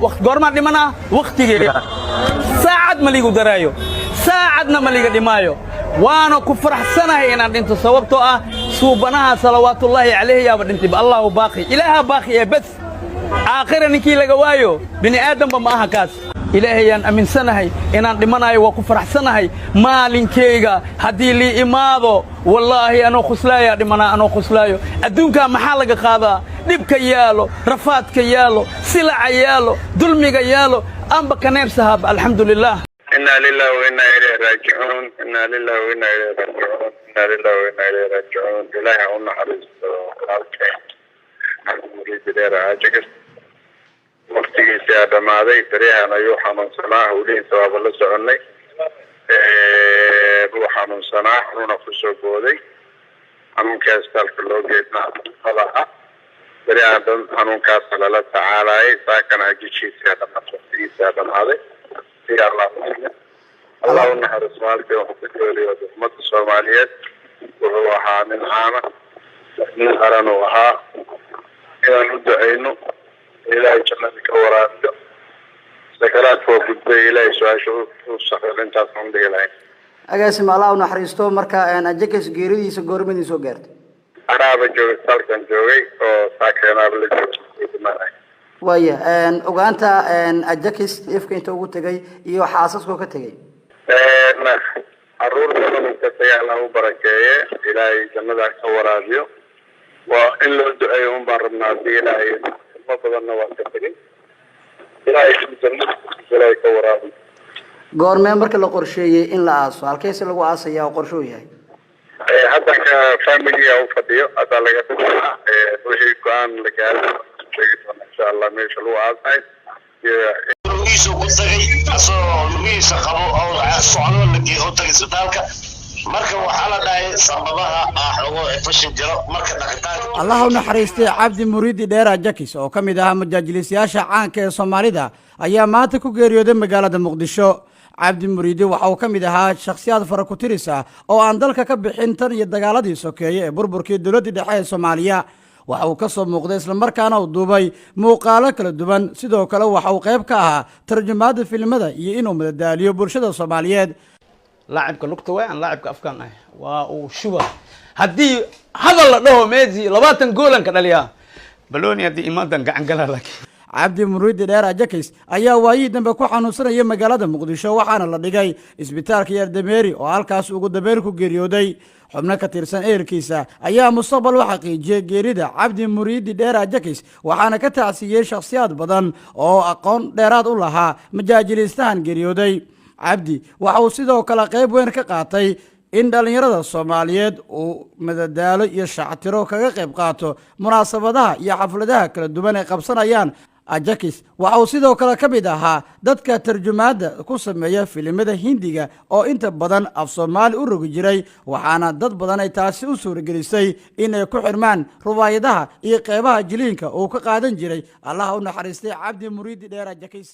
وقت قرما دمنا وقت جري ساعد مليجو درايو ساعدنا مليجو دمايو وانا كفر حسنه إن أنت صوبته صوبناها صلوات الله عليه يا بنتي بالله باقي إلها باقي بس آخر نكيل جوايو بني آدم بماها كاس إلهي أن أمين سنهي إن أن دمناي وكفر حسنهي مالين كيجا هدي لي إماضو والله أنا خسلايا دمنا أنا خسلايو أدونك محلك هذا دب كيالو رفات كيالو سلع يالو ظلم كيالو أم بكنير سحاب الحمد لله إنا لله وإنا إليه راجعون إنا لله وإنا إليه راجعون إنا لله وإنا إليه راجعون إلهي عنا حريص خالقين مريد دير عاجز وقتي سيادة ماذي تريها نيوحا من صناح ولين ثواب الله سعني روحا من صناح رونا فسو بودي أمون كاستال كلو جيدنا خلاها تريها أمون كاستال الله تعالى ساكن عجيشي سيادة مصفتي سيادة ماذي يا الله الله نحرس مالك وحفظه وحفظ الصوماليات وهو من عامة نهرنا وها إلى ندعينه إلى جنتك ورابده سكرات فوق إلى سواء الصخر انت صمد إليه أقسم الله ونحرسته مركا أنا جكس جيري سجور مني سجرت أنا بجوز سالكن جوي أو ساكن أبلج ويا أن أوغانتا أن أجكس يفكين توقو تجي يو حاسس كوكا تجي نعم الرور من كتيا له بركة إلى جنتك ورابده وإن لو دعيهم برمنا إلى ما بدنا وقتين إلى جنتك إلى ورابده goormee marka la qorsheeyay in la aaso halkeese lagu aasaya oo qorsho yahay hadda family oo fadhiyo hada laga tagaa wixii go'aan la gaaro insha Allah meesha lagu aasay isu ku tagay asoo lugiisa qabo oo socdo lagi oo tagay isbitaalka marka waxa la dhahay sababaha xogo fashin jiro marka dhaqitaanka Allah u naxariistay Cabdi Muriidi Dheera Jakis oo kamid ah majaajiliyaasha caanka ee Soomaalida ayaa maanta ku geeriyooday magaalada Muqdisho Cabdi Muriidi waxa uu kamid ahaa shakhsiyaad fara ku tiris ah oo aan dalka ka bixin tan iyo dagaaladii sokeeye ee burburkii dawladda dhexe ee Soomaaliya waxa uu ka soo muuqday isla markaana uu duubay muuqaalo kala duwan sidoo kale waxa uu qayb ka ahaa tarjumaada filimada iyo inuu madadaaliyo bulshada Soomaaliyeed لاعبك لقطة وين لاعبك أفكار وشوبه هدي هذا اللي له ميزي لباتن جولن كدليا بلوني هدي إيمان قاعد قال لك Cabdi Muriidi Dheera Jakis ayaa waayii dambe ku xanuunsanaya magaalada Muqdisho waxaana la dhigay isbitaalka Yardameeri oo halkaas ugu dambeyn ku geeriyooday xubno ka tirsan eerkiisa ayaa mustaqbal waxa qiijiyay geerida Cabdi Muriidi Dheera Jakis waxaana ka tacsiyay shakhsiyaad badan oo aqoon dheeraad u lahaa majaajilistahan geeriyooday Cabdi waxa uu sidoo kale qayb weyn ka qaatay in dhalinyarada Soomaaliyeed uu madadaalo iyo shactiro kaga qayb qaato munaasabadaha iyo xafladaha kala duwan ee qabsanayaan Jakis waxa uu sidoo kale ka mid ahaa dadka tarjumaada ku sameeya filimada Hindiga oo inta badan af Soomaali u rogi jiray waxaana dad badan ay taasi u suuragelisay inay ku xirmaan ruwaayadaha iyo qaybaha jiliinka oo ka qaadan jiray Allah u naxariistay Cabdi Muriidi Dheera Jakis